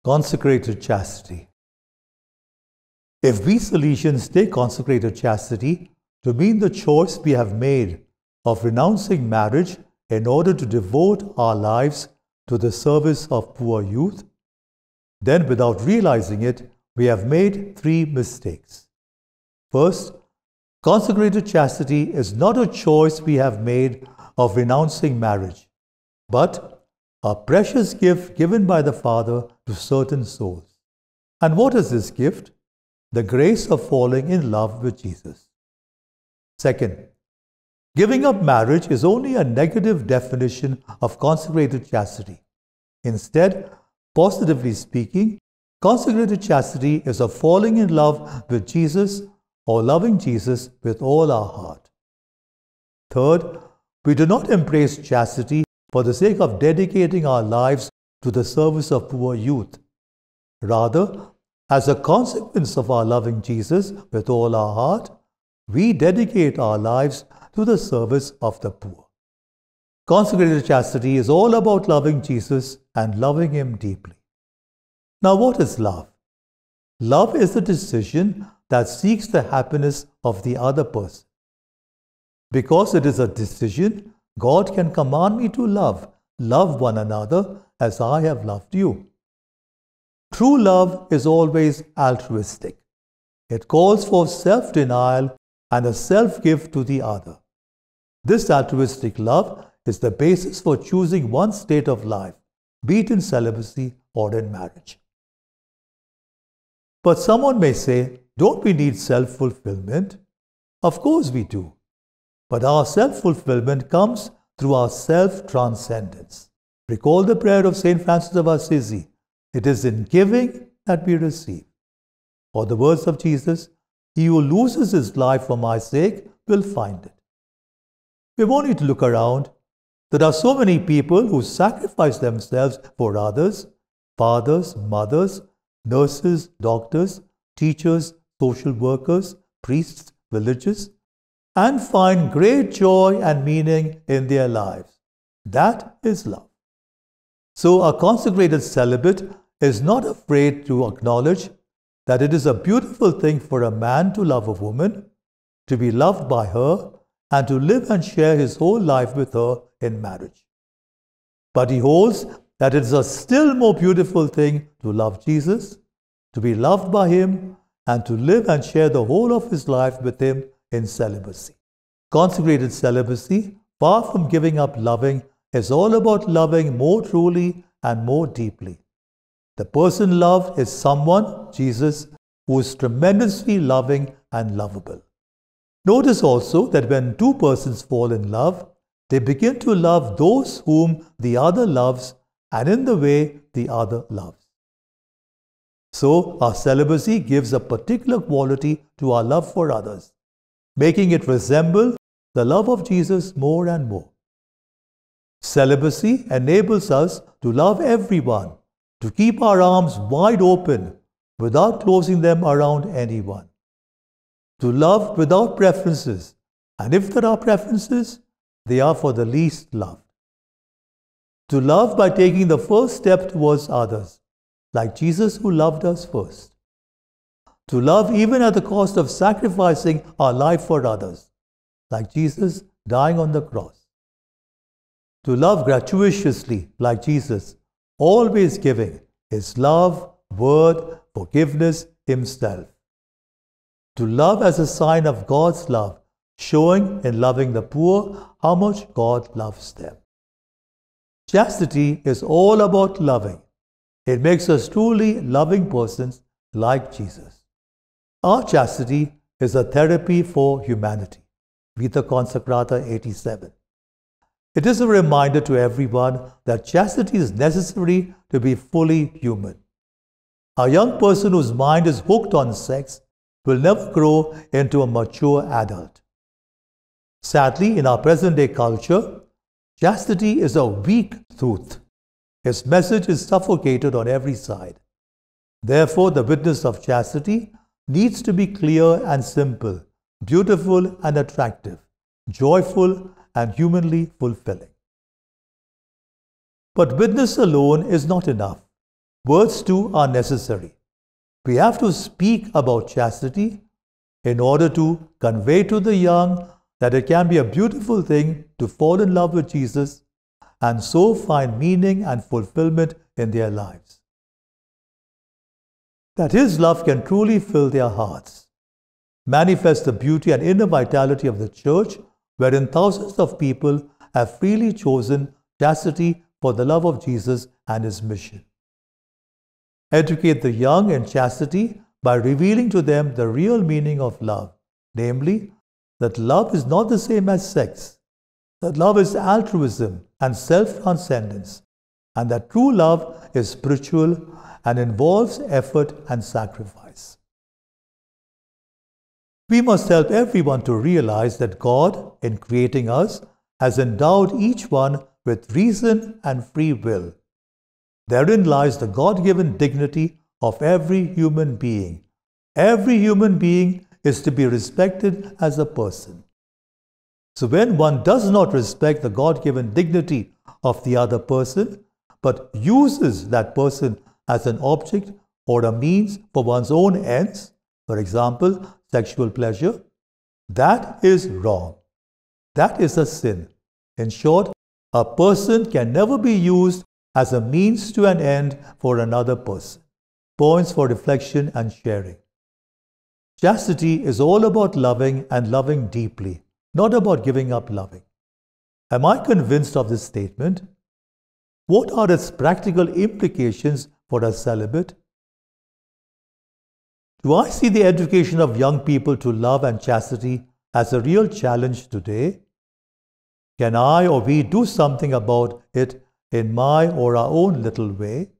Consecrated chastity. If we Salesians take consecrated chastity to mean the choice we have made of renouncing marriage in order to devote our lives to the service of poor youth, then without realizing it, we have made three mistakes. First, consecrated chastity is not a choice we have made of renouncing marriage, but a precious gift given by the Father to certain souls. And what is this gift? The grace of falling in love with Jesus. Second, giving up marriage is only a negative definition of consecrated chastity. Instead, positively speaking, consecrated chastity is a falling in love with Jesus or loving Jesus with all our heart. Third, we do not embrace chastity for the sake of dedicating our lives to the service of poor youth. Rather, as a consequence of our loving Jesus with all our heart, we dedicate our lives to the service of the poor. Consecrated chastity is all about loving Jesus and loving Him deeply. Now, what is love? Love is the decision that seeks the happiness of the other person. Because it is a decision, God can command me to love one another as I have loved you. True love is always altruistic. It calls for self-denial and a self-gift to the other. This altruistic love is the basis for choosing one state of life, be it in celibacy or in marriage. But someone may say, don't we need self-fulfillment? Of course we do. But our self-fulfillment comes through our self-transcendence. Recall the prayer of St. Francis of Assisi. It is in giving that we receive. Or the words of Jesus, he who loses his life for my sake will find it. We won't need to look around. There are so many people who sacrifice themselves for others, fathers, mothers, nurses, doctors, teachers, social workers, priests, villagers, and find great joy and meaning in their lives. That is love. So a consecrated celibate is not afraid to acknowledge that it is a beautiful thing for a man to love a woman, to be loved by her, and to live and share his whole life with her in marriage. But he holds that it is a still more beautiful thing to love Jesus, to be loved by Him, and to live and share the whole of his life with Him in celibacy. Consecrated celibacy, far from giving up loving, is all about loving more truly and more deeply. The person loved is someone, Jesus, who is tremendously loving and lovable. Notice also that when two persons fall in love, they begin to love those whom the other loves and in the way the other loves. So, our celibacy gives a particular quality to our love for others, making it resemble the love of Jesus more and more. Celibacy enables us to love everyone, to keep our arms wide open without closing them around anyone, to love without preferences, and if there are preferences, they are for the least loved. To love by taking the first step towards others, like Jesus who loved us first. To love even at the cost of sacrificing our life for others, like Jesus dying on the cross. To love gratuitously, like Jesus, always giving His love, word, forgiveness, Himself. To love as a sign of God's love, showing in loving the poor how much God loves them. Chastity is all about loving. It makes us truly loving persons like Jesus. Our chastity is a therapy for humanity. Vita Consacrata 87. It is a reminder to everyone that chastity is necessary to be fully human. A young person whose mind is hooked on sex will never grow into a mature adult. Sadly, in our present-day culture, chastity is a weak truth. Its message is suffocated on every side. Therefore, the witness of chastity needs to be clear and simple, beautiful and attractive, joyful and humanly fulfilling. But witness alone is not enough. words too are necessary. We have to speak about chastity in order to convey to the young that it can be a beautiful thing to fall in love with Jesus and so find meaning and fulfillment in their lives. That His love can truly fill their hearts, manifest the beauty and inner vitality of the Church, wherein thousands of people have freely chosen chastity for the love of Jesus and His mission. Educate the young in chastity by revealing to them the real meaning of love, namely, that love is not the same as sex, that love is altruism and self-transcendence, and that true love is spiritual and involves effort and sacrifice. We must help everyone to realize that God, in creating us, has endowed each one with reason and free will. Therein lies the God-given dignity of every human being. Every human being is to be respected as a person. So when one does not respect the God-given dignity of the other person, but uses that person as an object or a means for one's own ends, for example, sexual pleasure, that is wrong. That is a sin. In short, a person can never be used as a means to an end for another person. Points for reflection and sharing. Chastity is all about loving and loving deeply, not about giving up loving. Am I convinced of this statement? What are its practical implications for a celibate? Do I see the education of young people to love and chastity as a real challenge today? Can I or we do something about it in my or our own little way?